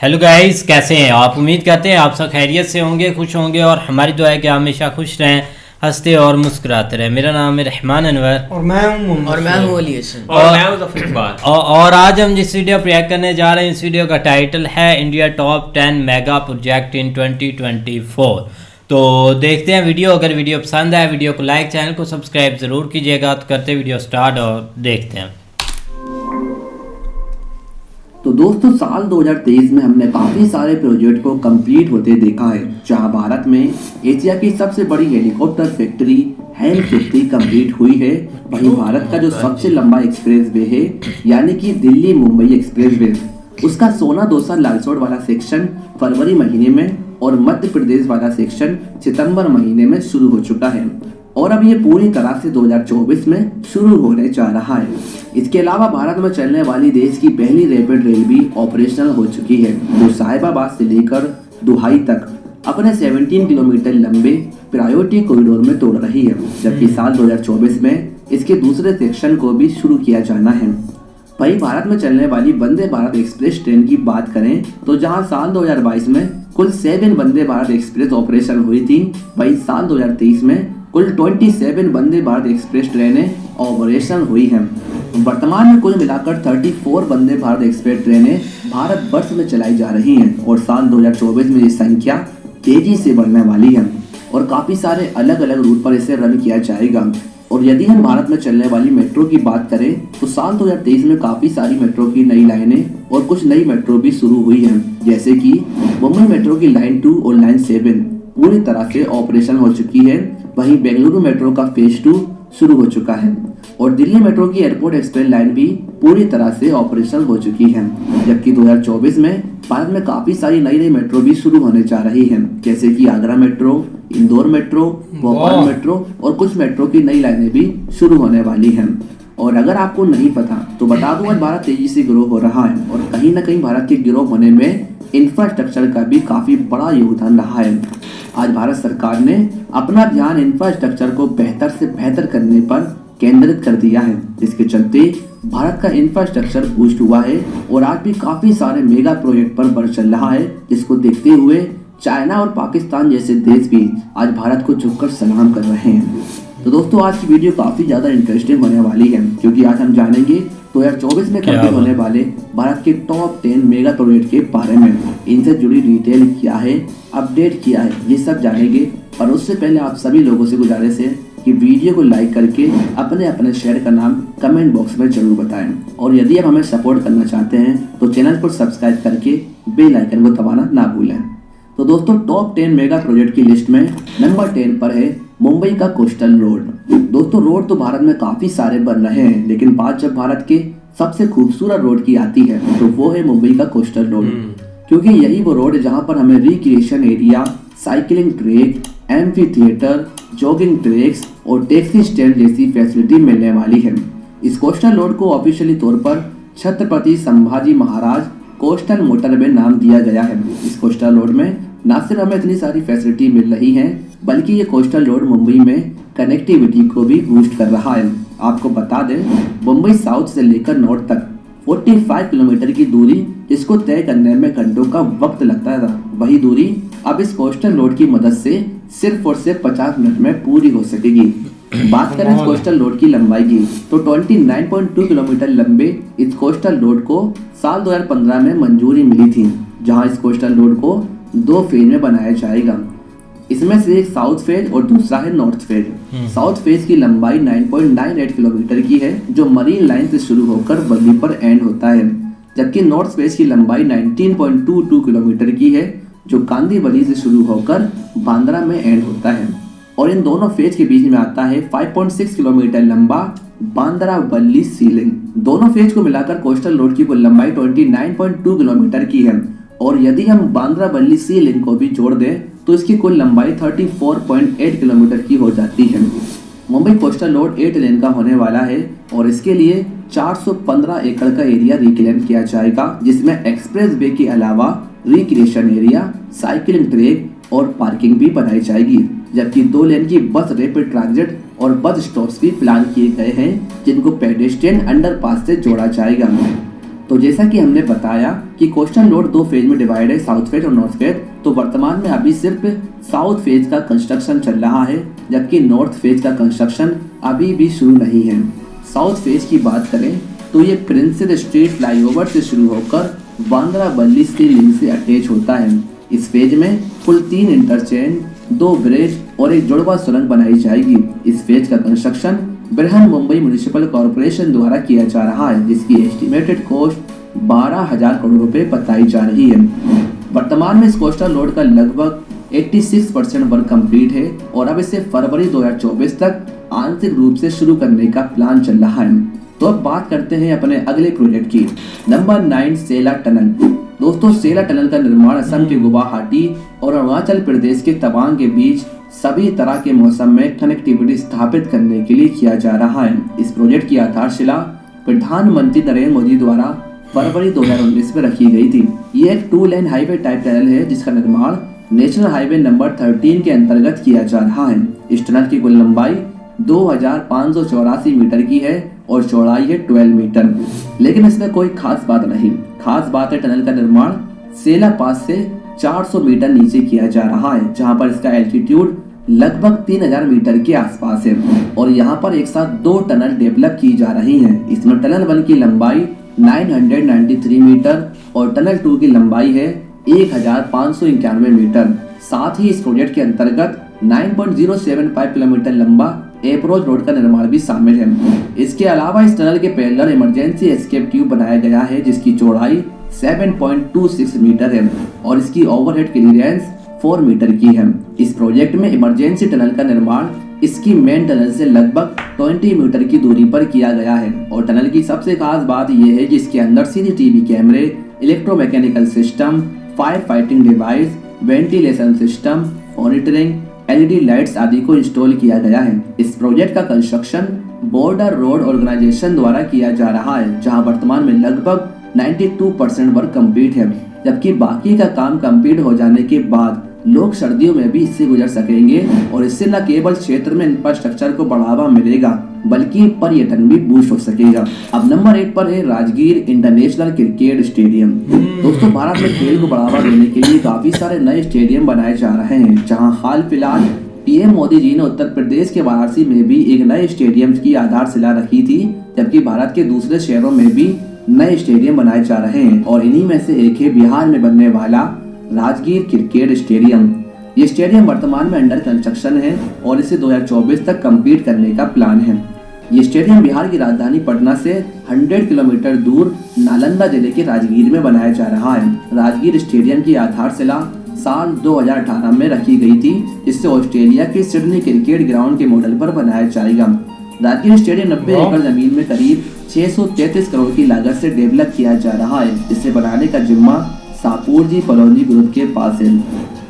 Hello guys, कैसे हैं आप? उम्मीद करते हैं आप सब खैरियत से होंगे, खुश होंगे और हमारी दुआ है कि आप हमेशा खुश रहें, हंसते और मुस्कुराते रहें। मेरा नाम है रहमान अनवर और मैं हूं अली हसन और मैं हूं ज़फ़र इकबाल। और आज हम जिस वीडियो रिएक्ट करने जा रहे हैं, इस वीडियो का टाइटल है India top 10 mega project in 2024। तो देखते हैं वीडियो। अगर वीडियो पसंद आए वीडियो को लाइक, चैनल को सब्सक्राइब ज़रूर कीजिएगा। तो करते वीडियो स्टार्ट और देखते हैं। तो दोस्तों, साल 2023 में हमने काफ़ी सारे प्रोजेक्ट को कंप्लीट होते देखा है, जहां भारत में एशिया की सबसे बड़ी helicopter factory HAL factory complete हुई है। वहीं भारत का जो सबसे लंबा एक्सप्रेसवे है, यानी कि दिल्ली मुंबई एक्सप्रेसवे, उसका सोना दोसा लालसोट वाला सेक्शन फरवरी महीने में और मध्य प्रदेश वाला सेक्शन सितंबर महीने में शुरू हो चुका है और अब ये पूरी तरह से 2024 में शुरू होने जा रहा है। इसके अलावा भारत में चलने वाली देश की पहली रैपिड रेल भी ऑपरेशनल हो चुकी है, जो साहिबाबाद से लेकर दुहाई तक अपने 17 किलोमीटर लंबे प्रायोरिटी कॉरिडोर में तोड़ रही है, जबकि साल 2024 में इसके दूसरे सेक्शन को भी शुरू किया जाना है। वहीं भारत में चलने वाली वंदे भारत एक्सप्रेस ट्रेन की बात करें तो जहां साल 2022 में कुल 7 वंदे भारत एक्सप्रेस ऑपरेशन हुई थी, वहीं साल 2023 में कुल 27 वंदे भारत एक्सप्रेस ट्रेनें ऑपरेशन हुई हैं। वर्तमान में कुल मिलाकर 34 वंदे भारत एक्सप्रेस ट्रेनें भारत वर्ष में चलाई जा रही हैं और साल 2024 में ये संख्या तेजी से बढ़ने वाली है और काफ़ी सारे अलग अलग रूट पर इसे रन किया जाएगा। और यदि हम भारत में चलने वाली मेट्रो की बात करें तो साल 2023 में काफ़ी सारी मेट्रो की नई लाइनें और कुछ नई मेट्रो भी शुरू हुई हैं, जैसे कि मुंबई मेट्रो की लाइन 2 और लाइन 7 पूरी तरह से ऑपरेशन हो चुकी है। वहीं बेंगलुरु मेट्रो का फेज 2 शुरू हो चुका है और दिल्ली मेट्रो की एयरपोर्ट एक्सप्रेस लाइन भी पूरी तरह से ऑपरेशन हो चुकी है। जबकि 2024 में भारत में काफ़ी सारी नई मेट्रो भी शुरू होने जा रही हैं, जैसे कि Agra metro, Indore metro, Bhopal metro और कुछ मेट्रो की नई लाइनें भी शुरू होने वाली हैं। और अगर आपको नहीं पता तो बता दूं, आज भारत तेजी से ग्रो हो रहा है और कहीं ना कहीं भारत के ग्रो होने में इंफ्रास्ट्रक्चर का भी काफ़ी बड़ा योगदान रहा है। आज भारत सरकार ने अपना ध्यान इंफ्रास्ट्रक्चर को बेहतर से बेहतर करने पर केंद्रित कर दिया है, जिसके चलते भारत का इंफ्रास्ट्रक्चर बूस्ट हुआ है और आज भी काफ़ी सारे मेगा प्रोजेक्ट पर वर्क चल रहा है, जिसको देखते हुए चाइना और पाकिस्तान जैसे देश भी आज भारत को झुककर सलाम कर रहे हैं। तो दोस्तों, आज की वीडियो काफ़ी ज़्यादा इंटरेस्टिंग होने वाली है, क्योंकि आज हम जानेंगे 2024 में कंप्लीट होने वाले भारत के टॉप 10 मेगा प्रोजेक्ट के बारे में। इनसे जुड़ी डिटेल क्या है, अपडेट किया है, ये सब जानेंगे। और उससे पहले आप सभी लोगों से गुजारिश है कि वीडियो को लाइक करके अपने अपने शहर का नाम कमेंट बॉक्स में जरूर बताएं। और यदि आप हमें सपोर्ट करना चाहते हैं तो चैनल को सब्सक्राइब करके बेल आइकन को दबाना ना भूलें। तो दोस्तों, टॉप 10 मेगा प्रोजेक्ट की लिस्ट में नंबर 10 पर है मुंबई का कोस्टल रोड। दोस्तों, रोड तो भारत में काफ़ी सारे बन रहे हैं, लेकिन बात जब भारत के सबसे खूबसूरत रोड की आती है तो वो है मुंबई का कोस्टल रोड, क्योंकि यही वो रोड है जहाँ पर हमें recreation area, cycling track, amphi theatre, jogging tracks और टैक्सी स्टैंड जैसी फैसिलिटी मिलने वाली है। इस कोस्टल रोड को ऑफिशियली तौर पर छत्रपति संभाजी महाराज कोस्टल मोटरवे नाम दिया गया है। इस कोस्टल रोड में न सिर्फ हमें इतनी सारी फैसिलिटी मिल रही हैं, बल्कि ये कोस्टल रोड मुंबई में कनेक्टिविटी को भी बूस्ट कर रहा है। आपको बता दें, मुंबई साउथ से लेकर नॉर्थ तक 45 किलोमीटर की दूरी जिसको तय करने में घंटों का वक्त लगता था, वही दूरी अब इस कोस्टल रोड की मदद से सिर्फ और सिर्फ 50 मिनट में पूरी हो सकेगी। बात करें इस कोस्टल रोड की लंबाई की तो 29.2 किलोमीटर लंबे इस कोस्टल रोड को साल 2015 में मंजूरी मिली थी, जहां इस कोस्टल रोड को 2 फेज में बनाया जाएगा। इसमें से एक साउथ फेज और दूसरा है नॉर्थ फेज। साउथ फेज की लंबाई 9.98 किलोमीटर की है, जो मरीन लाइन से शुरू होकर बल्ली पर एंड होता है, जबकि नॉर्थ फेज की लंबाई 19.22 किलोमीटर की है, जो कांदीवली से शुरू होकर बांद्रा में एंड होता है। और इन दोनों फेज के बीच में आता है 5.6 किलोमीटर लंबा बांद्रा वल्ली सी लिंक। दोनों फेज को मिलाकर कोस्टल रोड की कुल लंबाई 29.2 किलोमीटर की है और यदि हम बांद्रा वल्ली सी लिंक को भी जोड़ दें तो इसकी कुल लंबाई 34.8 किलोमीटर की हो जाती है। मुंबई कोस्टल रोड 8 लेन का होने वाला है और इसके लिए 415 एकड़ का एरिया रिक्लेम किया जाएगा, जिसमें एक्सप्रेस वे के अलावा रिक्रिएशन एरिया, साइकिलिंग ट्रैक और पार्किंग भी बनाई जाएगी, जबकि 2 लेन की बस रैपिड ट्रांजिट और बस स्टॉप्स भी प्लान किए गए हैं जिनको पेडेस्ट्रियन अंडरपास से जोड़ा जाएगा। तो जैसा कि हमने बताया कि कोस्टल रोड 2 फेज में डिवाइड है, साउथ फेज और नॉर्थ फेज। तो वर्तमान में अभी सिर्फ साउथ फेज का कंस्ट्रक्शन चल रहा है, जबकि नॉर्थ फेज का कंस्ट्रक्शन अभी भी शुरू नहीं है। साउथ फेज की बात करें तो ये प्रिंसेस स्ट्रीट फ्लाईओवर से शुरू होकर बांद्रा बल्ली स्टील लिंक से अटैच होता है। इस फेज में कुल 3 इंटरचेंज, 2 ब्रिज और एक जुड़वा सुरंग बनाई जाएगी। इस फेज का construction Brihan Mumbai municipal corporation द्वारा किया जा रहा है, जिसकी एस्टिमेटेड कॉस्ट 12,000 करोड़ रुपए बताई जा रही है। वर्तमान में इस कोस्टल रोड का लगभग 86% वर्क कंप्लीट है और अब इसे फरवरी 2024 तक आंशिक रूप से शुरू करने का प्लान चल रहा है। तो अब बात करते हैं अपने अगले प्रोजेक्ट की। नंबर 9, सेला टनल। दोस्तों, सेला टनल का निर्माण असम के गुवाहाटी और अरुणाचल प्रदेश के तवांग के बीच सभी तरह के मौसम में कनेक्टिविटी स्थापित करने के लिए किया जा रहा है। इस प्रोजेक्ट की आधारशिला प्रधानमंत्री नरेंद्र मोदी द्वारा फरवरी 2019 में रखी गई थी। ये एक 2 लेन हाईवे टाइप टनल है जिसका निर्माण नेशनल हाईवे नंबर 13 के अंतर्गत किया जा रहा है। इस टनल की कुल लंबाई 2584 मीटर की है और चौड़ाई है 12 मीटर। लेकिन इसमें कोई खास बात नहीं। खास बात है टनल का निर्माण सेला पास से 400 मीटर नीचे किया जा रहा है, जहां पर इसका एल्टीट्यूड लगभग 3000 मीटर के आसपास है और यहां पर एक साथ 2 टनल डेवलप की जा रही हैं। इसमें टनल 1 की लंबाई 993 मीटर और टनल 2 की लंबाई है 1591 मीटर। साथ ही इस प्रोजेक्ट के अंतर्गत 9.075 किलोमीटर लंबा अप्रोच रोड का निर्माण भी शामिल है। इसके अलावा इस टनल के पैरेलल इमरजेंसी एस्केप ट्यूब बनाया गया है जिसकी चौड़ाई 7.26 मीटर है और इसकी ओवरहेड क्लियरेंस 4 मीटर की है। इस प्रोजेक्ट में इमरजेंसी टनल का निर्माण इसकी मेन टनल से लगभग 20 मीटर की दूरी पर किया गया है और टनल की सबसे खास बात यह है कि इसके अंदर सीसीटीवी कैमरे, electromechanical system, fire fighting device, ventilation system, monitoring, LED lights आदि को इंस्टॉल किया गया है। इस प्रोजेक्ट का कंस्ट्रक्शन बॉर्डर रोड ऑर्गेनाइजेशन द्वारा किया जा रहा है, जहां वर्तमान में लगभग 92% वर्क कंप्लीट है, जबकि बाकी का काम कंप्लीट हो जाने के बाद लोग सर्दियों में भी इससे गुजर सकेंगे और इससे न केवल क्षेत्र में इंफ्रास्ट्रक्चर को बढ़ावा मिलेगा बल्कि पर्यटन भी बूस्ट हो सकेगा। अब नंबर 8 पर है राजगीर इंटरनेशनल क्रिकेट स्टेडियम। दोस्तों, भारत में खेल को बढ़ावा देने के लिए काफी सारे नए स्टेडियम बनाए जा रहे हैं, जहां हाल फिलहाल पीएम मोदी जी ने उत्तर प्रदेश के वाराणसी में भी एक नए स्टेडियम की आधारशिला रखी थी, जबकि भारत के दूसरे शहरों में भी नए स्टेडियम बनाए जा रहे हैं और इन्हीं में से एक है बिहार में बनने वाला राजगीर क्रिकेट स्टेडियम। ये स्टेडियम वर्तमान में अंडर कंस्ट्रक्शन है और इसे 2024 तक कंप्लीट करने का प्लान है। ये स्टेडियम बिहार की राजधानी पटना से 100 किलोमीटर दूर नालंदा जिले के राजगीर में बनाया जा रहा है। राजगीर स्टेडियम की आधारशिला साल 2018 में रखी गई थी, जिससे ऑस्ट्रेलिया के सिडनी क्रिकेट ग्राउंड के मॉडल पर बनाया जाएगा। राजगीर स्टेडियम 90 एकड़ जमीन में करीब 633 करोड़ की लागत से डेवलप किया जा रहा है। इसे बनाने का जिम्मा सापुर जी पलौजी ग्रुप के पास है।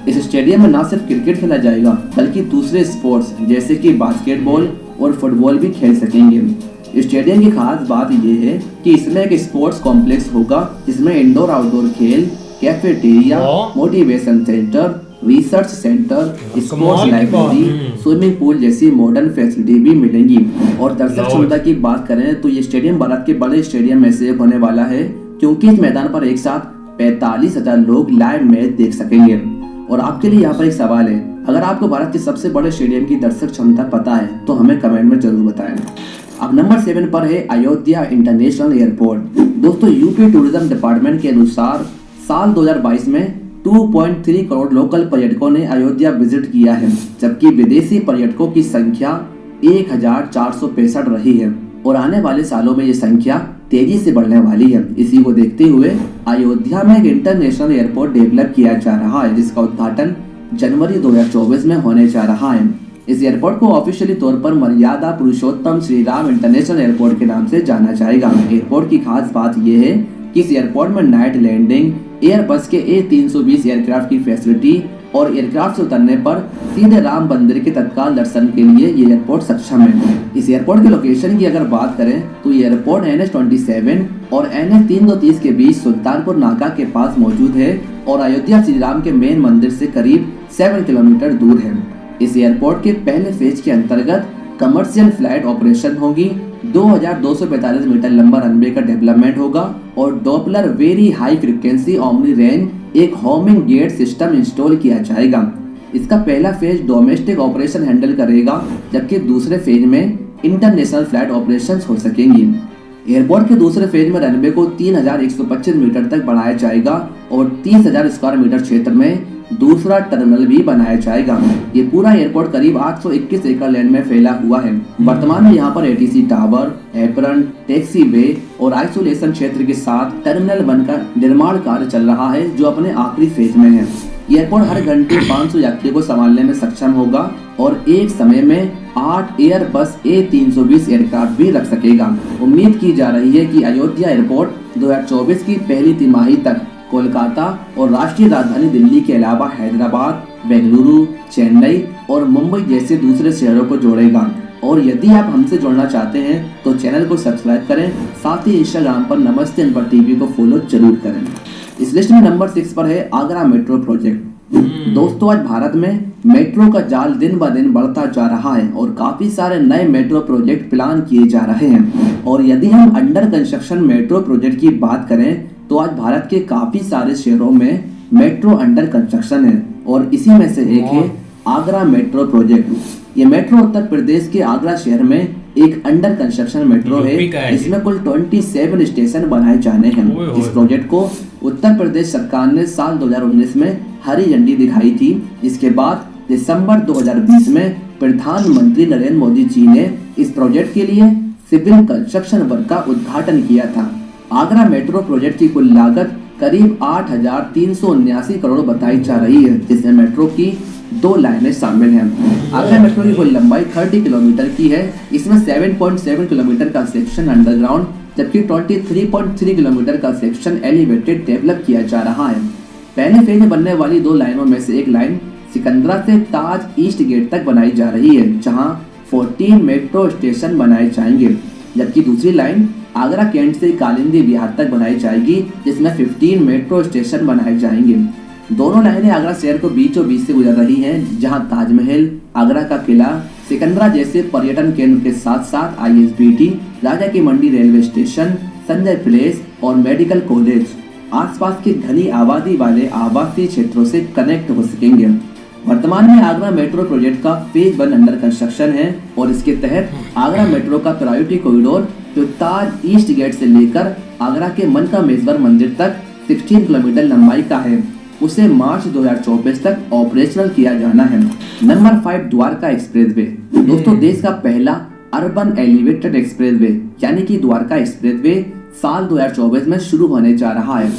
इस स्टेडियम में न सिर्फ क्रिकेट खेला जाएगा बल्कि दूसरे स्पोर्ट्स जैसे कि बास्केटबॉल और फुटबॉल भी खेल सकेंगे। स्टेडियम की खास बात यह है कि इसमें एक स्पोर्ट्स कॉम्प्लेक्स होगा जिसमें इंडोर आउटडोर खेल, cafeteria, motivation centre, research centre, sports library, swimming pool जैसी मॉडर्न फैसिलिटी भी मिलेंगी। और दर्शक क्षमता की बात करें तो ये स्टेडियम भारत के बड़े स्टेडियम में से एक होने वाला है, क्योंकि इस मैदान पर एक साथ 45,000 लोग लाइव मैच देख सकेंगे। और आपके लिए यहाँ पर एक सवाल है, अगर आपको भारत के सबसे बड़े स्टेडियम की दर्शक क्षमता पता है तो हमें कमेंट में जरूर बताएं। अब नंबर 7 पर है अयोध्या इंटरनेशनल एयरपोर्ट। दोस्तों, यूपी टूरिज्म डिपार्टमेंट के अनुसार साल 2022 में 2.3 करोड़ लोकल पर्यटकों ने अयोध्या विजिट किया है, जबकि विदेशी पर्यटकों की संख्या 1465 रही है और आने वाले सालों में ये संख्या तेजी से बढ़ने वाली है। इसी को देखते हुए अयोध्या में एक इंटरनेशनल एयरपोर्ट डेवलप किया जा रहा है, जिसका उद्घाटन जनवरी 2024 में होने जा रहा है। इस एयरपोर्ट को ऑफिशियली तौर पर मर्यादा पुरुषोत्तम श्री राम इंटरनेशनल एयरपोर्ट के नाम से जाना जाएगा। एयरपोर्ट की खास बात यह है कि इस एयरपोर्ट में नाइट लैंडिंग, एयरबस के A320 एयरक्राफ्ट की फैसिलिटी और एयरक्राफ्ट से उतरने पर सीधे राम मंदिर के तत्काल दर्शन के लिए ये एयरपोर्ट सक्षम है। इस एयरपोर्ट के लोकेशन की अगर बात करें तो ये एयरपोर्ट NH-27 और NH-330 के बीच सुल्तानपुर नाका के पास मौजूद है और अयोध्या श्री राम के मेन मंदिर से करीब 7 किलोमीटर दूर है। इस एयरपोर्ट के पहले फेज के अंतर्गत कमर्शियल फ्लाइट ऑपरेशन होगी, 2245 मीटर लंबा रनवे का डेवलपमेंट होगा और Doppler very high frequency omni range एक होमिंग गेट सिस्टम इंस्टॉल किया जाएगा। इसका पहला फेज डोमेस्टिक ऑपरेशन हैंडल करेगा, जबकि दूसरे फेज में इंटरनेशनल फ्लाइट ऑपरेशंस हो सकेंगी। एयरपोर्ट के दूसरे फेज में रनवे को 3125 मीटर तक बढ़ाया जाएगा और 30,000 स्क्वायर मीटर क्षेत्र में दूसरा टर्मिनल भी बनाया जाएगा। ये पूरा एयरपोर्ट करीब 821 एकड़ लैंड में फैला हुआ है। वर्तमान में यहाँ पर एटीसी टावर, एप्रन, टैक्सी वे और आइसोलेशन क्षेत्र के साथ टर्मिनल बनकर निर्माण कार्य चल रहा है, जो अपने आखिरी फेज में है। एयरपोर्ट हर घंटे 500 यात्रियों को संभालने में सक्षम होगा और एक समय में 8 एयरबस A320 एयरक्राफ्ट भी रख सकेगा। उम्मीद की जा रही है कि अयोध्या एयरपोर्ट 2024 की पहली तिमाही तक कोलकाता और राष्ट्रीय राजधानी दिल्ली के अलावा हैदराबाद, बेंगलुरु, चेन्नई और मुंबई जैसे दूसरे शहरों को जोड़ेगा। और यदि आप हमसे जुड़ना चाहते हैं तो चैनल को सब्सक्राइब करें, साथ ही इंस्टाग्राम पर नमस्ते अनपढ़ टीवी को फॉलो जरूर करें। इस लिस्ट में नंबर 6 पर है आगरा मेट्रो प्रोजेक्ट। दोस्तों, आज भारत में मेट्रो का जाल दिन ब दिन बढ़ता जा रहा है और काफी सारे नए मेट्रो प्रोजेक्ट प्लान किए जा रहे हैं। और यदि हम अंडर कंस्ट्रक्शन मेट्रो प्रोजेक्ट की बात करें तो आज भारत के काफी सारे शहरों में मेट्रो अंडर कंस्ट्रक्शन है और इसी में से एक है आगरा मेट्रो प्रोजेक्ट। ये मेट्रो उत्तर प्रदेश के आगरा शहर में एक अंडर कंस्ट्रक्शन मेट्रो है। इसमें कुल 27 स्टेशन बनाए जाने हैं। इस प्रोजेक्ट को उत्तर प्रदेश सरकार ने साल 2019 में हरी झंडी दिखाई थी। इसके बाद दिसंबर 2020 में प्रधानमंत्री नरेंद्र मोदी जी ने इस प्रोजेक्ट के लिए सिविल कंस्ट्रक्शन वर्क का उद्घाटन किया था। आगरा मेट्रो प्रोजेक्ट की कुल लागत करीब 8,379 करोड़ बताई जा रही है, जिसमें मेट्रो की 2 लाइनें शामिल हैं। आगरा मेट्रो की कुल लंबाई 30 किलोमीटर की है। इसमें 7.7 किलोमीटर का सेक्शन अंडरग्राउंड जबकि 23.3 किलोमीटर का सेक्शन एलिवेटेड डेवलप किया जा रहा है। पहले फेज में बनने वाली 2 लाइनों में से एक लाइन सिकंदरा से ताज ईस्ट गेट तक बनाई जा रही है, जहां 14 मेट्रो स्टेशन बनाए जाएंगे, जबकि दूसरी लाइन आगरा कैंट से कालिंदी विहार तक बनाई जाएगी, जिसमें 15 मेट्रो स्टेशन बनाए जाएंगे। दोनों लाइनें आगरा शहर को बीचों बीच से गुजर रही हैं, जहां ताजमहल, आगरा का किला, सिकंदरा जैसे पर्यटन केंद्र के साथ साथ ISBT, राजा की मंडी रेलवे स्टेशन, संजय प्लेस और मेडिकल कॉलेज आसपास के घनी आबादी वाले आवासीय क्षेत्रों से कनेक्ट हो सकेंगे। वर्तमान में आगरा मेट्रो प्रोजेक्ट का फेज 1 अंडर कंस्ट्रक्शन है और इसके तहत आगरा मेट्रो का प्रायोरिटी कॉरिडोर जो ताज ईस्ट गेट से लेकर आगरा के मनकामेश्वर मंदिर तक 16 किलोमीटर लंबाई का है, उसे मार्च 2024 तक ऑपरेशनल किया जाना है। Number 5 Dwarka expressway. दोस्तों, देश का पहला अर्बन एलिवेटेड एक्सप्रेसवे यानी कि द्वारका एक्सप्रेसवे साल 2024 में शुरू होने जा रहा है।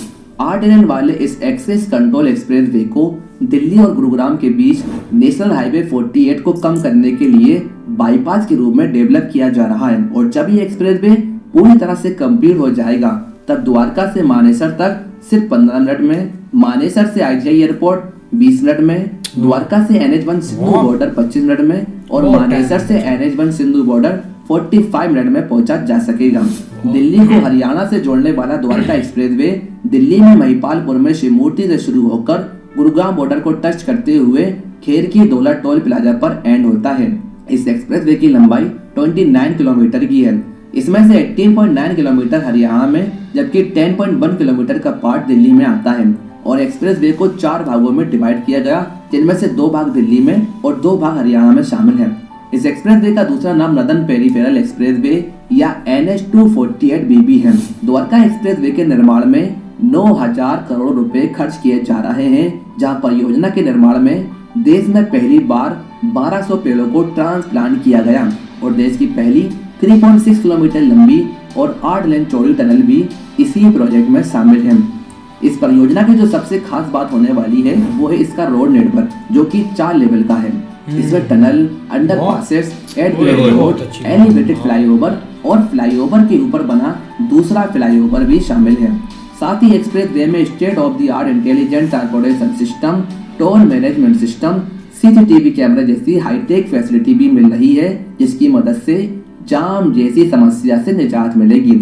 8 लेन वाले इस एक्सेस कंट्रोल एक्सप्रेसवे को दिल्ली और गुरुग्राम के बीच नेशनल हाईवे 48 को कम करने के लिए बाईपास के रूप में डेवलप किया जा रहा है। और जब ये एक्सप्रेसवे पूरी तरह से कंप्लीट हो जाएगा तब द्वारका से मानेसर तक सिर्फ 15 मिनट में, मानेसर से IGI एयरपोर्ट 20 मिनट में, द्वारका से NH1 सिंधु बॉर्डर 25 मिनट में और मानेसर से NH1 सिंधु बॉर्डर 45 मिनट में पहुंचा जा सकेगा। दिल्ली को हरियाणा से जोड़ने वाला द्वारका एक्सप्रेसवे दिल्ली में महिपालपुर में शिवमूर्ति से शुरू होकर गुरुग्राम बॉर्डर को टच करते हुए खेर की दौलत टोल प्लाजा पर एंड होता है। इस एक्सप्रेसवे की लंबाई 29 किलोमीटर की है। इसमें से 18.9 किलोमीटर हरियाणा में जबकि 10.1 किलोमीटर का पार्ट दिल्ली में आता है। और एक्सप्रेसवे को 4 भागों में डिवाइड किया गया, जिनमें से 2 भाग दिल्ली में और 2 भाग हरियाणा में शामिल है। इस एक्सप्रेसवे का दूसरा नाम नदन पेरीफेरल एक्सप्रेसवे या NH248BB है। द्वारका एक्सप्रेसवे के निर्माण में 9,000 करोड़ रुपए खर्च किए जा रहे हैं, जहां परियोजना के निर्माण में देश में पहली बार 1200 पेड़ों को ट्रांसप्लांट किया गया और देश की पहली 3.6 किलोमीटर लंबी और 8 लेन चौड़ी टनल भी इसी प्रोजेक्ट में शामिल है। इस परियोजना की जो सबसे खास बात होने वाली है वो है इसका रोड नेटवर्क, जो कि 4 लेवल का है। इसमें टनल, अंडरपासेस, एलिवेटेड फ्लाईओवर और फ्लाईओवर के ऊपर बना दूसरा फ्लाईओवर भी शामिल है। साथ ही एक्सप्रेसवे में state of the art intelligent transportation system, toll management system, CCTV camera जैसी हाईटेक फैसिलिटी भी मिल रही है, जिसकी मदद से जाम जैसी समस्या से निजात मिलेगी।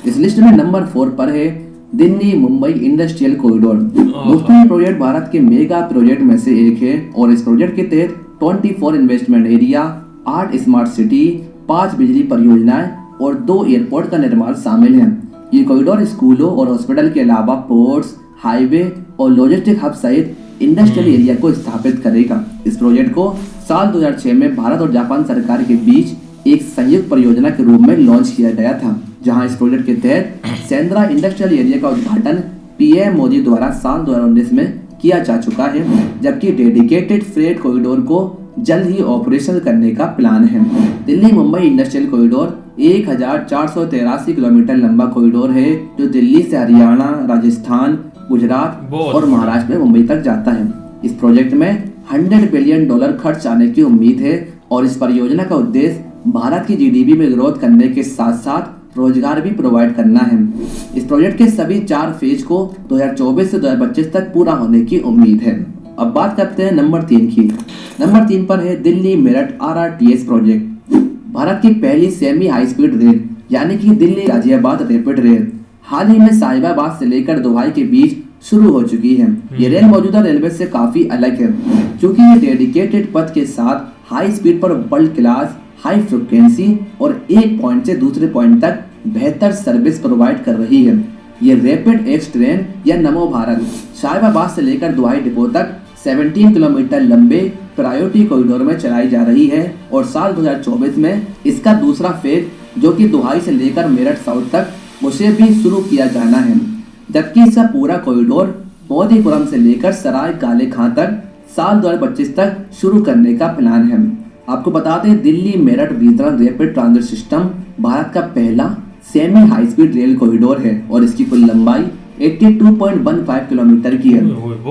इस लिस्ट में नंबर 4 पर है दिल्ली मुंबई इंडस्ट्रियल कॉरिडोर। दोस्तों, ये प्रोजेक्ट भारत के मेगा प्रोजेक्ट में से एक है और इस प्रोजेक्ट के तहत 24 इन्वेस्टमेंट एरिया, 8 स्मार्ट सिटी, 5 बिजली परियोजनाएं और 2 एयरपोर्ट का निर्माण शामिल है। ये कॉरिडोर स्कूलों और हॉस्पिटल के अलावा पोर्ट्स, हाईवे और लॉजिस्टिक हब सहित इंडस्ट्रियल एरिया को स्थापित करेगा। इस प्रोजेक्ट को साल 2006 में भारत और जापान सरकार के बीच एक संयुक्त परियोजना के रूप में लॉन्च किया गया था, जहां इस प्रोजेक्ट के तहत सेंद्रा इंडस्ट्रियल एरिया का उद्घाटन पीएम मोदी द्वारा साल 2019 में किया जा चुका है, जबकि डेडिकेटेड फ्रेट कॉरिडोर को जल्द ही ऑपरेशनल करने का प्लान है। Delhi Mumbai industrial corridor 1483 kilometre लंबा कॉरिडोर है, जो दिल्ली से हरियाणा, राजस्थान, गुजरात और महाराष्ट्र में मुंबई तक जाता है। इस प्रोजेक्ट में $100 बिलियन खर्च आने की उम्मीद है और इस परियोजना का उद्देश्य भारत की जीडीपी में ग्रोथ करने के साथ साथ रोजगार भी प्रोवाइड करना है। इस प्रोजेक्ट के सभी 4 फेज को 2024 से 2025 तक पूरा होने की उम्मीद है। अब बात करते हैं नंबर 3 की। नंबर 3 पर है दिल्ली मेरठ RRTS प्रोजेक्ट। भारत की पहली सेमी हाई स्पीड रेल यानी कि दिल्ली गाजियाबाद रैपिड रेल हाल ही में साहिबाबाद से लेकर दोहाई के बीच शुरू हो चुकी है। ये रेल मौजूदा रेलवे से काफी अलग है, क्योंकि ये डेडिकेटेड पथ के साथ हाई स्पीड पर वर्ल्ड क्लास हाई फ्रिक्वेंसी और एक पॉइंट से दूसरे पॉइंट तक बेहतर सर्विस प्रोवाइड कर रही है। ये रैपिड एक्स ट्रेन या नमो भारत साहिबाबाद से लेकर दोहाई डिपो तक 17 किलोमीटर लंबे प्रायोरिटी कॉरिडोर में चलाई जा रही है और साल 2024 में इसका दूसरा फेज जो कि दोहाई से लेकर मेरठ साउथ तक उसे भी शुरू किया जाना है, जबकि इसका पूरा कॉरिडोर मोदीपुरम से लेकर सराय काले खां तक साल 2025 तक शुरू करने का प्लान है। आपको बता दें, Delhi Meerut regional rapid transit system Bharat का पहला semi high speed rail corridor है और इसकी कुल लंबाई 82.15 किलोमीटर की है।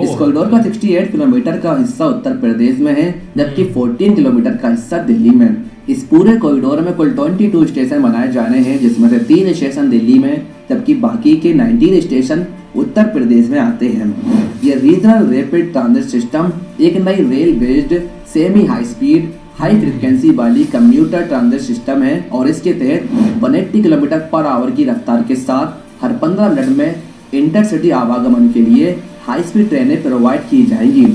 इस कॉरिडोर का 68 किलोमीटर का हिस्सा उत्तर प्रदेश में है, जबकि 14 किलोमीटर का हिस्सा दिल्ली में। इस पूरे कॉरिडोर में कुल 22 स्टेशन बनाए जाने हैं, जिसमें से 3 स्टेशन दिल्ली में, जबकि बाकी के 19 स्टेशन उत्तर प्रदेश में आते हैं। यह रीजनल रैपिड ट्रांजिट सिस्टम एक नई rail based semi high speed high frequency वाली कम्यूटर ट्रांजिट सिस्टम है और इसके तहत 180 किलोमीटर पर आवर की रफ्तार के साथ हर 15 मिनट में इंटरसिटी आवागमन के लिए हाई स्पीड ट्रेनें प्रोवाइड की जाएगी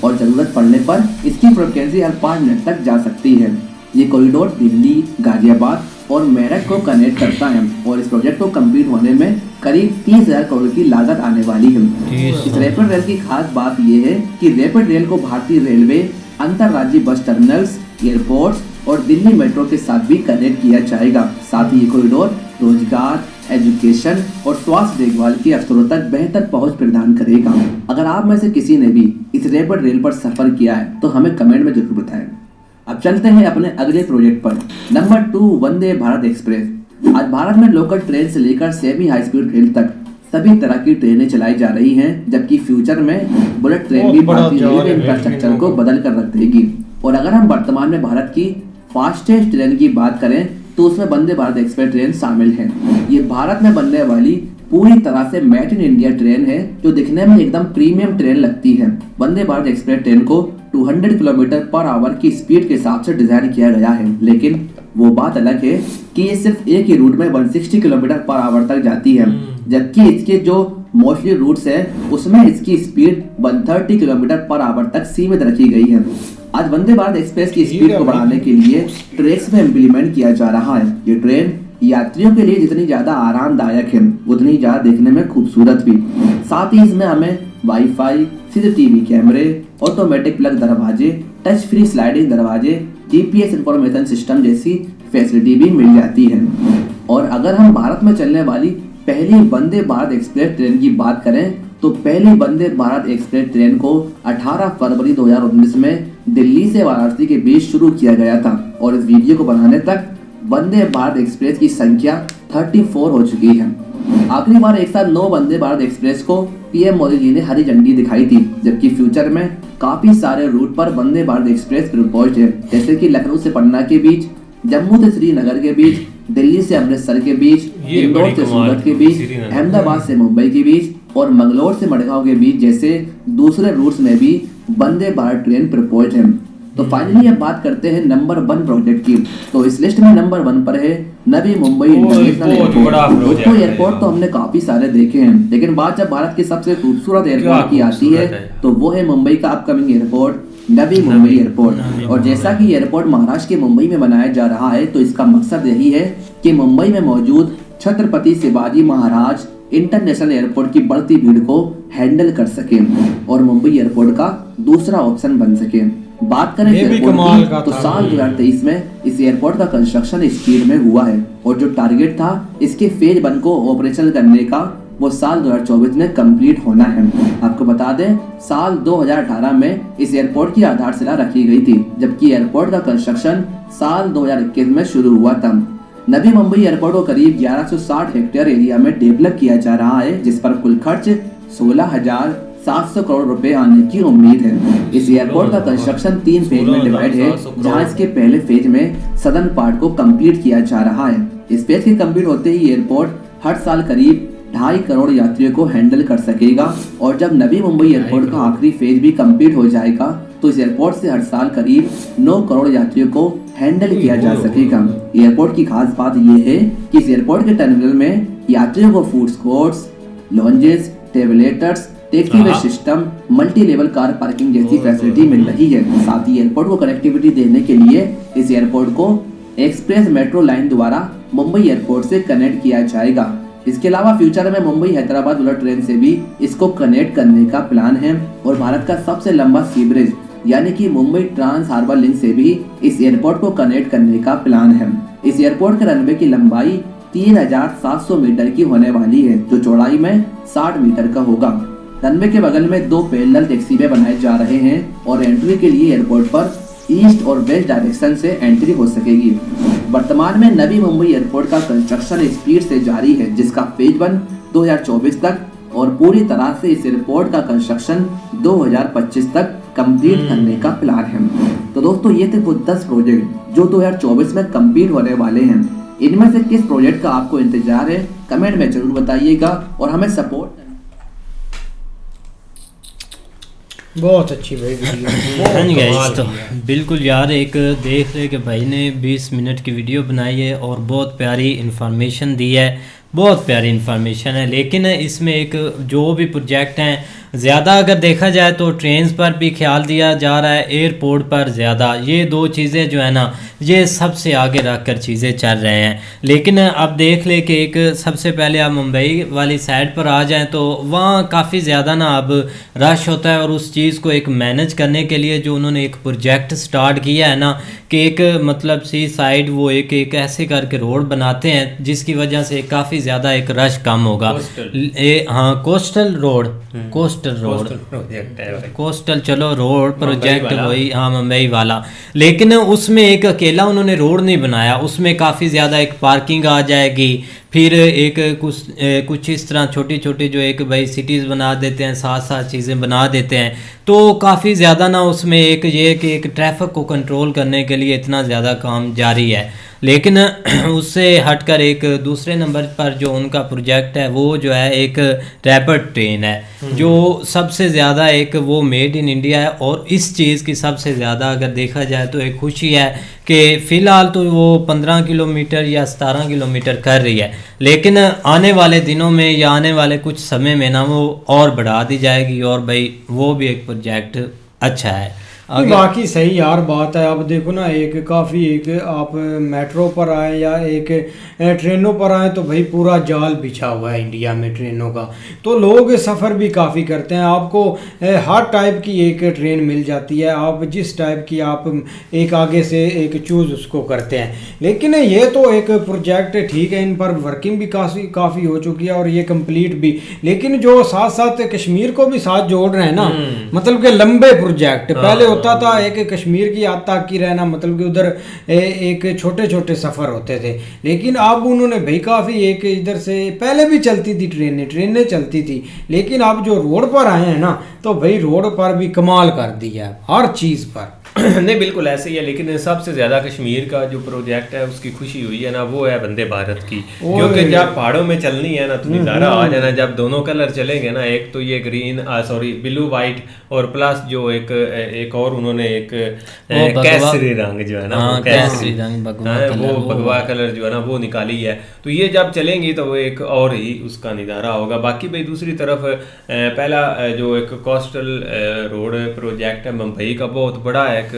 और जरूरत पड़ने पर इसकी फ्रिक्वेंसी हर 5 मिनट तक जा सकती है। ये कॉरिडोर दिल्ली, गाजियाबाद और मेरठ को कनेक्ट करता है और इस प्रोजेक्ट को कंप्लीट होने में करीब 30,000 करोड़ की लागत आने वाली है। इस रैपिड रेल की खास बात यह है कि रैपिड रेल को भारतीय रेलवे, अंतरराज्यीय बस टर्मिनल्स, एयरपोर्ट्स और दिल्ली मेट्रो के साथ भी कनेक्ट किया जाएगा। साथ ही ये कॉरिडोर रोजगार, एजुकेशन और स्वास्थ्य देखभाल के अवसरों तक बेहतर पहुंच प्रदान करेगा। अगर आप में से किसी ने भी इस रैपिड रेल पर सफर किया है तो हमें कमेंट में जरूर बताएं। अब चलते हैं अपने अगले प्रोजेक्ट पर। Number 2, Vande Bharat express. आज भारत में लोकल ट्रेन से लेकर सेमी हाई स्पीड रेल तक सभी तरह की ट्रेनें चलाई जा रही हैं, जबकि फ्यूचर में बुलेट ट्रेन भी भारतीय रेलवे इंफ्रास्ट्रक्चर को बदल कर रख देगी। और अगर हम वर्तमान में भारत की फास्टेस्ट ट्रेन की बात करें तो उसमें वंदे भारत एक्सप्रेस ट्रेन शामिल है। ये भारत में बनने वाली पूरी तरह से मेड इन इंडिया ट्रेन है, जो दिखने में एकदम प्रीमियम ट्रेन लगती है। वंदे भारत एक्सप्रेस ट्रेन को 200 किलोमीटर पर आवर की स्पीड के हिसाब से डिजाइन किया गया है, लेकिन वो बात अलग है कि ये सिर्फ एक ही रूट में 160 किलोमीटर पर आवर तक जाती है, जबकि इसके जो मोस्टली रूट्स है उसमें इसकी स्पीड 130 किलोमीटर पर आवर तक सीमित रखी गई है। आज वंदे भारत एक्सप्रेस की स्पीड को बढ़ाने के लिए ट्रैक्स में इम्प्लीमेंट किया जा रहा है। ये ट्रेन यात्रियों के लिए जितनी ज्यादा आरामदायक है उतनी ज्यादा देखने में खूबसूरत भी। साथ ही इसमें हमें वाईफाई, सीसीटीवी कैमरे, ऑटोमेटिक प्लग दरवाजे, टच फ्री स्लाइडिंग दरवाजे, जीपीएस इंफॉर्मेशन सिस्टम जैसी फैसिलिटी भी मिल जाती है। और अगर हम भारत में चलने वाली पहली वंदे भारत एक्सप्रेस ट्रेन की बात करें तो पहली वंदे भारत एक्सप्रेस ट्रेन को 18 फरवरी 2019 में दिल्ली से वाराणसी के बीच शुरू किया गया था और इस वीडियो को बनाने तक वंदे भारत एक्सप्रेस की संख्या 34 हो चुकी है। आखिरी बार एक साथ 9 वंदे भारत एक्सप्रेस को पीएम मोदी जी ने हरी झंडी दिखाई थी, जबकि फ्यूचर में काफी सारे रूट पर वंदे भारत एक्सप्रेस प्रपोज्ड है, जैसे कि लखनऊ से पटना के बीच, जम्मू से श्रीनगर के बीच, दिल्ली से अमृतसर के बीच, इंदौर से सूरत के बीच, अहमदाबाद से मुंबई के बीच और मंगलोर से मडगांव के बीच जैसे दूसरे रूट्स में भी वंदे भारत ट्रेन प्रपोज्ड है। तो फाइनली अब बात करते हैं नंबर 1 प्रोजेक्ट की। तो इस लिस्ट में नंबर 1 पर है नवी मुंबई इंटरनेशनल एयरपोर्ट। तो एयरपोर्ट तो हमने काफी सारे देखे हैं, लेकिन बात जब भारत के सबसे खूबसूरत एयरपोर्ट की आती है तो वो है मुंबई का upcoming airport Navi Mumbai airport. और जैसा कि एयरपोर्ट महाराष्ट्र के मुंबई में बनाया जा रहा है, तो इसका मकसद यही है कि मुंबई में मौजूद छत्रपति शिवाजी महाराज इंटरनेशनल एयरपोर्ट की बढ़ती भीड़ को हैंडल कर सके और मुंबई एयरपोर्ट का दूसरा ऑप्शन बन सके। बात करें एयरपोर्ट की, तो साल 2023 में इस एयरपोर्ट का कंस्ट्रक्शन स्पीड में हुआ है और जो टारगेट था इसके फेज 1 को ऑपरेशनल करने का, वो साल 2024 में कंप्लीट होना है। आपको बता दें, साल 2018 में इस एयरपोर्ट की आधारशिला रखी गई थी, जबकि एयरपोर्ट का कंस्ट्रक्शन साल 2021 में शुरू हुआ था। नवी मुंबई एयरपोर्ट को करीब 1160 हेक्टेयर एरिया में डेवलप किया जा रहा है, जिस पर कुल खर्च 16,700 करोड़ रुपए आने की उम्मीद है। इस एयरपोर्ट का कंस्ट्रक्शन 3 फेज में डिवाइड है, जहां इसके पहले फेज में सदर्न पार्ट को कंप्लीट किया जा रहा है। इस फेज के कंप्लीट होते ही एयरपोर्ट हर साल करीब 2.5 करोड़ यात्रियों को हैंडल कर सकेगा और जब नवी मुंबई एयरपोर्ट का आखिरी फेज भी कंप्लीट हो जाएगा, तो इस एयरपोर्ट से हर साल करीब 9 करोड़ यात्रियों को हैंडल किया जा सकेगा। एयरपोर्ट की खास बात यह है कि इस एयरपोर्ट के टर्मिनल में यात्रियों को फूड कोर्ट्स, लॉन्जेस, टेबलेटर्स, takeaway system, multi level car parking जैसी फैसिलिटी मिल रही है। साथ ही एयरपोर्ट को कनेक्टिविटी देने के लिए इस एयरपोर्ट को एक्सप्रेस मेट्रो लाइन द्वारा मुंबई एयरपोर्ट से कनेक्ट किया जाएगा। इसके अलावा फ्यूचर में मुंबई हैदराबाद बुलेट ट्रेन से भी इसको कनेक्ट करने का प्लान है और भारत का सबसे लंबा सी ब्रिज यानी कि मुंबई ट्रांस हार्बर लिंक से भी इस एयरपोर्ट को कनेक्ट करने का प्लान है। इस एयरपोर्ट के रनवे की लंबाई 3,700 मीटर की होने वाली है, जो चौड़ाई में 60 मीटर का होगा। रनवे के बगल में 2 पैरेलल टैक्सीवे बनाए जा रहे हैं और एंट्री के लिए एयरपोर्ट पर ईस्ट और वेस्ट डायरेक्शन से एंट्री हो सकेगी। वर्तमान में नवी मुंबई एयरपोर्ट का कंस्ट्रक्शन स्पीड से जारी है, जिसका फेज 1 2024 तक और पूरी तरह से इस एयरपोर्ट का कंस्ट्रक्शन 2025 तक कंप्लीट करने का प्लान है। तो दोस्तों, ये थे वो 10 प्रोजेक्ट जो 2024 में कंप्लीट होने वाले हैं। इनमें से किस प्रोजेक्ट का आपको इंतजार है, कमेंट में जरूर बताइएगा और हमें सपोर्ट। बहुत अच्छी भाई वीडियो। तो बिल्कुल यार, एक देख रहे कि भाई ने 20 मिनट की वीडियो बनाई है और बहुत प्यारी इन्फॉर्मेशन दी है, बहुत प्यारी इन्फॉर्मेशन है। लेकिन इसमें एक जो भी प्रोजेक्ट हैं, ज़्यादा अगर देखा जाए तो ट्रेन्स पर भी ख्याल दिया जा रहा है, एयरपोर्ट पर ज़्यादा। ये 2 चीज़ें जो है ना, ये सबसे आगे रख कर चीज़ें चल रहे हैं। लेकिन अब देख ले कि एक सबसे पहले आप मुंबई वाली साइड पर आ जाएं तो वहाँ काफ़ी ज़्यादा ना अब रश होता है और उस चीज़ को एक मैनेज करने के लिए जो उन्होंने एक प्रोजेक्ट स्टार्ट किया है ना, कि एक मतलब सी साइड वो एक ऐसे करके रोड बनाते हैं जिसकी वजह से काफ़ी ज़्यादा एक रश कम होगा। हाँ, कोस्टल रोड कोस्टल चलो रोड प्रोजेक्ट वही, हाँ मुंबई वाला। लेकिन उसमें एक अकेला उन्होंने रोड नहीं बनाया, उसमें काफ़ी ज़्यादा एक पार्किंग आ जाएगी, फिर एक कुछ इस तरह छोटी छोटी जो एक भाई सिटीज़ बना देते हैं, साथ साथ चीज़ें बना देते हैं। तो काफ़ी ज़्यादा ना उसमें एक ये कि एक ट्रैफिक को कंट्रोल करने के लिए इतना ज़्यादा काम जारी है। लेकिन उससे हटकर एक दूसरे नंबर पर जो उनका प्रोजेक्ट है वो जो है एक रैपिड ट्रेन है, जो सबसे ज़्यादा एक वो मेड इन इंडिया है। और इस चीज़ की सबसे ज़्यादा अगर देखा जाए तो एक खुशी है कि फ़िलहाल तो वो 15 किलोमीटर या 17 किलोमीटर कर रही है, लेकिन आने वाले दिनों में या आने वाले कुछ समय में ना वो और बढ़ा दी जाएगी और भाई वो भी एक प्रोजेक्ट अच्छा है। बाकी सही यार बात है। अब देखो ना, एक काफ़ी एक आप मेट्रो पर आए या एक ट्रेनों पर आए तो भाई पूरा जाल बिछा हुआ है इंडिया में ट्रेनों का, तो लोग सफ़र भी काफ़ी करते हैं। आपको हर टाइप की एक ट्रेन मिल जाती है, आप जिस टाइप की आप एक आगे से एक चूज़ उसको करते हैं। लेकिन ये तो एक प्रोजेक्ट ठीक है, इन पर वर्किंग भी काफ़ी हो चुकी है और ये कंप्लीट भी। लेकिन जो साथ साथ कश्मीर को भी साथ जोड़ रहे हैं ना, मतलब कि लंबे प्रोजेक्ट पहले होता था एक कश्मीर की याद तक की रहना, मतलब कि उधर एक छोटे छोटे सफ़र होते थे। लेकिन अब उन्होंने भाई काफ़ी एक इधर से पहले भी चलती थी ट्रेनें चलती थी, लेकिन अब जो रोड पर आए हैं ना, तो भाई रोड पर भी कमाल कर दिया हर चीज़ पर। नहीं बिल्कुल ऐसे ही है, लेकिन सबसे ज़्यादा कश्मीर का जो प्रोजेक्ट है उसकी खुशी हुई है ना, वो है वंदे भारत की। क्योंकि जब पहाड़ों में चलनी है ना तो नज़ारा आ जाना, जब दोनों कलर चलेंगे ना, एक तो ये ग्रीन सॉरी ब्लू वाइट और प्लस जो एक और उन्होंने एक केसरी रंग जो है ना, केसरी रंग वो भगवा कलर जो है ना वो निकाली है। तो ये जब चलेंगी तो वो एक और ही उसका नज़ारा होगा। बाकी भाई दूसरी तरफ पहला जो एक कोस्टल रोड प्रोजेक्ट है मुंबई का, बहुत बड़ा एक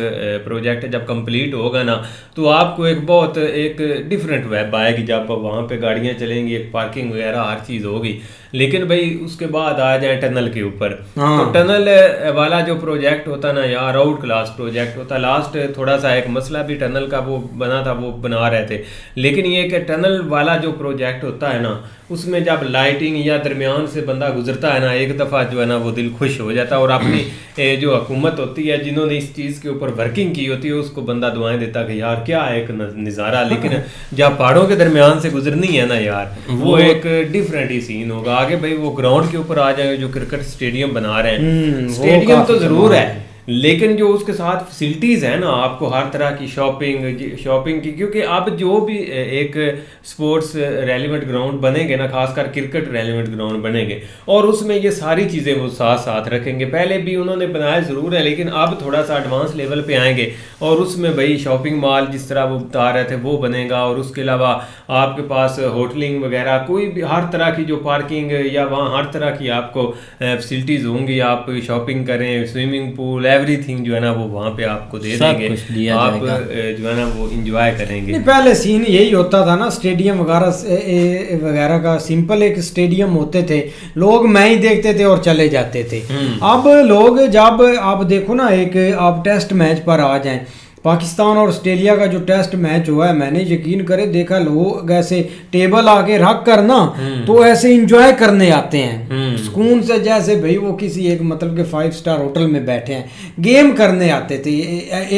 प्रोजेक्ट है। जब कंप्लीट होगा ना तो आपको एक बहुत एक डिफरेंट वाइब आएगी, जब वहाँ पे गाड़ियाँ चलेंगी, एक पार्किंग वगैरह हर चीज़ होगी। लेकिन भाई उसके बाद आ जाए टनल के ऊपर, तो टनल वाला जो प्रोजेक्ट होता ना यार, आउट क्लास प्रोजेक्ट होता। लास्ट थोड़ा सा एक मसला भी टनल का वो बना था, वो बना रहे थे, लेकिन ये कि टनल वाला जो प्रोजेक्ट होता है ना, उसमें जब लाइटिंग या दरमियान से बंदा गुजरता है ना, एक दफ़ा जो है ना वो दिल खुश हो जाता है। और अपनी जो हुकूमत होती है जिन्होंने इस चीज़ के ऊपर वर्किंग की होती है, उसको बंदा दुआएं देता कि यार क्या एक नज़ारा। लेकिन जब पहाड़ों के दरमियान से गुजरनी है ना यार, वो एक डिफरेंट ही सीन होगा। आगे भाई वो ग्राउंड के ऊपर आ जाए, जो क्रिकेट स्टेडियम बना रहे हैं, स्टेडियम तो ज़रूर है, लेकिन जो उसके साथ फैसिलिटीज़ है ना, आपको हर तरह की शॉपिंग की, क्योंकि अब जो भी एक स्पोर्ट्स रेलिवेंट ग्राउंड बनेंगे ना, खासकर क्रिकेट रेलिवेंट ग्राउंड बनेंगे, और उसमें ये सारी चीज़ें वो साथ साथ रखेंगे। पहले भी उन्होंने बनाया ज़रूर है, लेकिन अब थोड़ा सा एडवांस लेवल पे आएंगे, और उसमें भाई शॉपिंग मॉल जिस तरह वो बता रहे थे वो बनेगा। और उसके अलावा आपके पास होटलिंग वगैरह, कोई भी हर तरह की जो पार्किंग या वहाँ हर तरह की आपको फैसिलिटीज़ होंगी। आप शॉपिंग करें, स्विमिंग पूल, एवरीथिंग जो है ना वो वहाँ पे आपको दे देंगे, आप जो है ना वो एंजॉय करेंगे। पहले सीन यही होता था ना, स्टेडियम वगैरह का सिंपल एक स्टेडियम होते थे, लोग मैच देखते थे और चले जाते थे। अब लोग जब आप देखो ना, एक आप टेस्ट मैच पर आ जाएं, पाकिस्तान और ऑस्ट्रेलिया का जो टेस्ट मैच हुआ है, मैंने यकीन करे देखा लोग ऐसे टेबल आके रख कर ना तो ऐसे एंजॉय करने आते हैं सुकून से, जैसे भाई वो किसी एक मतलब के 5 स्टार होटल में बैठे हैं, गेम करने आते थे,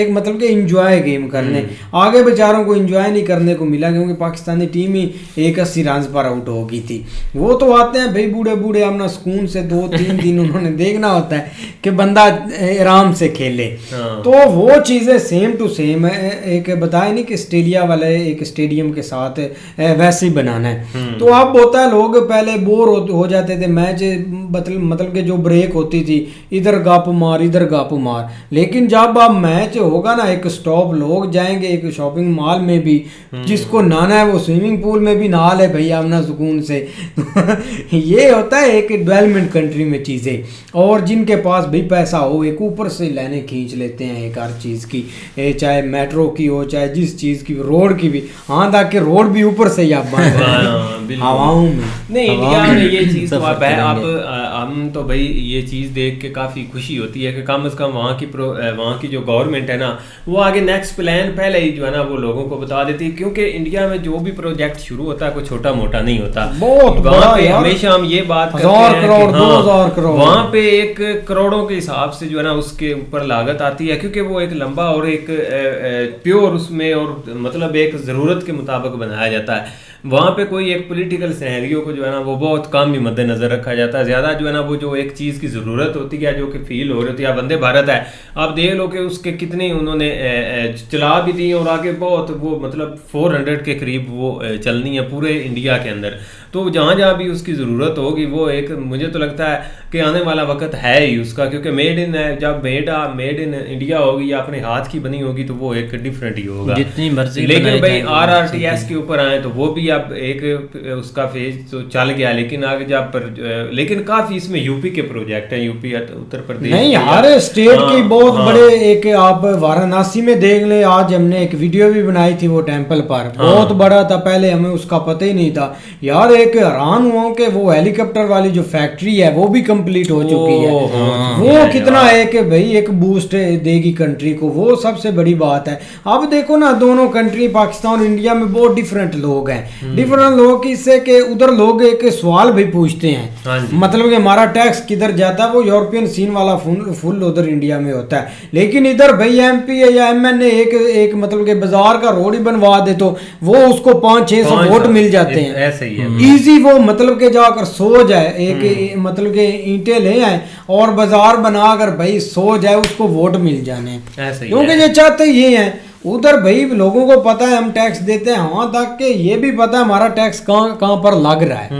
एक मतलब के एंजॉय गेम करने। आगे बेचारों को एंजॉय नहीं करने को मिला, क्योंकि पाकिस्तानी टीम ही 81 रन पर आउट हो गई थी। वो तो आते हैं भाई बूढ़े बूढ़े अपना सुकून से 2-3 दिन उन्होंने देखना होता है कि बंदा आराम से खेले। तो वो चीज़ें सेम टू सेम एक बताया नहीं कि ऑस्ट्रेलिया वाले एक स्टेडियम के साथ वैसे ही बनाना है। तो अब होता है लोग पहले बोर हो जाते थे, मैच मतलब कि जो ब्रेक होती थी, इधर गप मार इधर गप मार, लेकिन जब अब मैच होगा ना, एक स्टॉप लोग जाएंगे एक शॉपिंग मॉल में भी, जिसको नहाना है वो स्विमिंग पूल में भी नहा ले भैया अपना सुकून से। ये होता है एक डेवलपमेंट कंट्री में चीज़ें, और जिनके पास भी पैसा हो एक ऊपर से लाइनें खींच लेते हैं एक हर चीज़ की, चाहे मेट्रो की हो चाहे जिस चीज़ की, रोड की भी, हाँ ताकि रोड भी ऊपर से ही आप हवाओं में। नहीं इंडिया में ये चीज़ तो आप है, आप हम तो भाई ये चीज़ देख के काफ़ी खुशी होती है कि कम से कम वहाँ की जो गवर्नमेंट है ना, वो आगे नेक्स्ट प्लान पहले ही जो है ना वो लोगों को बता देती है। क्योंकि इंडिया में जो भी प्रोजेक्ट शुरू होता है कोई छोटा मोटा नहीं होता, बहुत वहाँ पे हमेशा हम ये बात करते हैं कि 1000 करोड़ वहाँ पे एक करोड़ों के हिसाब से जो है ना उसके ऊपर लागत आती है, क्योंकि वो एक लंबा और एक प्योर उसमें और मतलब एक ज़रूरत के मुताबिक बनाया जाता है। वहाँ पे कोई एक पॉलिटिकल सिनेरियो को जो है ना वो बहुत कम ही मद्देनजर रखा जाता है। ज़्यादा जो है ना वो जो एक चीज़ की ज़रूरत होती है, जो कि फील हो रही होती है, वंदे भारत है, आप देख लो कि उसके कितने उन्होंने चला भी दी और आगे बहुत वो मतलब 400 के करीब वो चलनी है पूरे इंडिया के अंदर। तो जहाँ जहाँ भी उसकी ज़रूरत होगी वो एक मुझे तो लगता है कि आने वाला वक्त है ही उसका, क्योंकि मेड इन जब मेड इन इंडिया होगी या अपने हाथ की बनी होगी तो वो एक डिफरेंट ही होगा जितनी मर्जी। लेकिन भाई RRTS के ऊपर आए तो वो भी अब एक उसका फेज तो चल गया, लेकिन आगे जब पर लेकिन काफ़ी इसमें यूपी के प्रोजेक्ट हैं, यूपी उत्तर प्रदेश नहीं हर स्टेट की बहुत बड़े एक आप वाराणसी में देख ले, आज हमने एक वीडियो भी बनाई थी वो टेम्पल पर, बहुत बड़ा था, पहले हमें उसका पता ही नहीं था यार। एक हैरान हुआ कि वो हेलीकॉप्टर वाली जो फैक्ट्री है वो भी कंप्लीट हो चुकी है। वो कितना एक भाई एक बूस्ट देगी कंट्री को, वो सबसे बड़ी बात है। अब देखो ना दोनों कंट्री पाकिस्तान और इंडिया में बहुत डिफरेंट लोग हैं, डिफरेंट लोग इससे के उधर लोग एक सवाल भी पूछते हाँ हैं, जी। मतलब कि हमारा टैक्स किधर जाता है, वो यूरोपियन सीन वाला फुल उधर इंडिया में होता है, लेकिन इधर भाई MP या MN एक मतलब के बाजार का रोड ही बनवा दे तो वो उसको 500-600 वोट मिल जाते हैं, ऐसे ही है। इजी वो मतलब के जाकर सो जाए एक मतलब के ईंटें ले आए और बाजार बनाकर भाई सो जाए, उसको वोट मिल जाने, ऐसे ही क्योंकि है। ये चाहते ये हैं। उधर भाई लोगों को पता है हम टैक्स देते हैं, हाँ तक के ये भी पता है हमारा टैक्स कहाँ पर लग रहा है,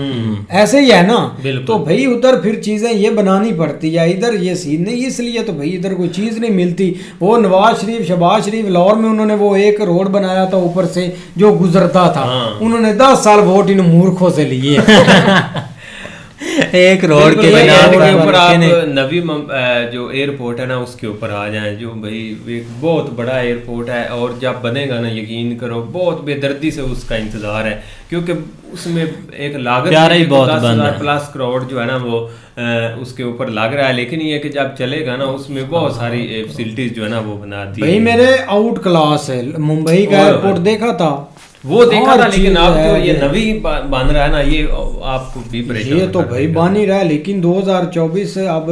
ऐसे ही है ना। बिल्कुल। तो भाई उधर फिर चीजें ये बनानी पड़ती है, इधर ये सीन नहीं, इसलिए तो भाई इधर कोई चीज नहीं मिलती। वो नवाज शरीफ शहबाज शरीफ लाहौर में उन्होंने वो एक रोड बनाया था ऊपर से जो गुजरता था, उन्होंने 10 साल वोट इन मूर्खों से लिए एक रोड के बिल्कुल, बिना के ऊपर आप नवी जो एयरपोर्ट है ना उसके ऊपर आ जाएं, जो भाई एक बहुत बड़ा एयरपोर्ट है, और जब बनेगा ना यकीन करो बहुत बेदर्दी से उसका इंतजार है, क्योंकि उसमें एक लागत प्यारा ही बहुत 10,000 प्लस करोड़ जो है ना वो उसके ऊपर लग रहा है, लेकिन ये कि जब चलेगा ना उसमें बहुत सारी फैसिलिटीज जो है ना वो बना दी भाई मेरे आउट क्लास है, मुंबई का एयरपोर्ट देखा था, वो देखा और था, लेकिन चीज़ आप जो है ये कि- नवी बन रहा है ना ये आपको भी परेशान ये तो कर भाई देगा। बन ही रहा है, लेकिन 2024 अब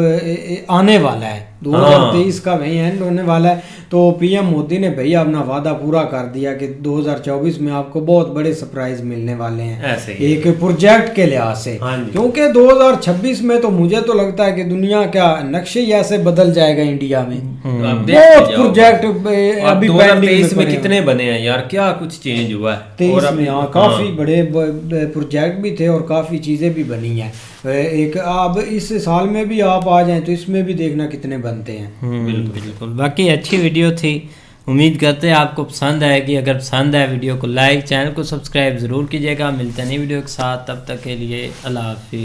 आने वाला है, 2023 का वही एंड होने वाला है, तो PM मोदी ने भाई अपना वादा पूरा कर दिया कि 2024 में आपको बहुत बड़े सरप्राइज मिलने वाले हैं ऐसे ही। एक प्रोजेक्ट के लिहाज से, हाँ जी। क्योंकि 2026 में तो मुझे तो लगता है कि दुनिया क्या नक्शे ही ऐसे बदल जाएगा इंडिया में, तो आप देखते बहुत जाओ। प्रोजेक्ट अब अभी 2023 पेंडिंग में कितने बने हैं यार, क्या कुछ चेंज हुआ है। 23 अब- में हाँ काफी बड़े प्रोजेक्ट भी थे और काफी चीजें भी बनी हैं, एक अब इस साल में भी आप आ जाएं तो इसमें भी देखना कितने बनते हैं। बिल्कुल बिल्कुल। बाकी अच्छी वीडियो थी, उम्मीद करते हैं आपको पसंद आएगी। अगर पसंद आए वीडियो को लाइक, चैनल को सब्सक्राइब ज़रूर कीजिएगा। मिलते हैं नई वीडियो के साथ, तब तक के लिए अल्लाह हाफिज़।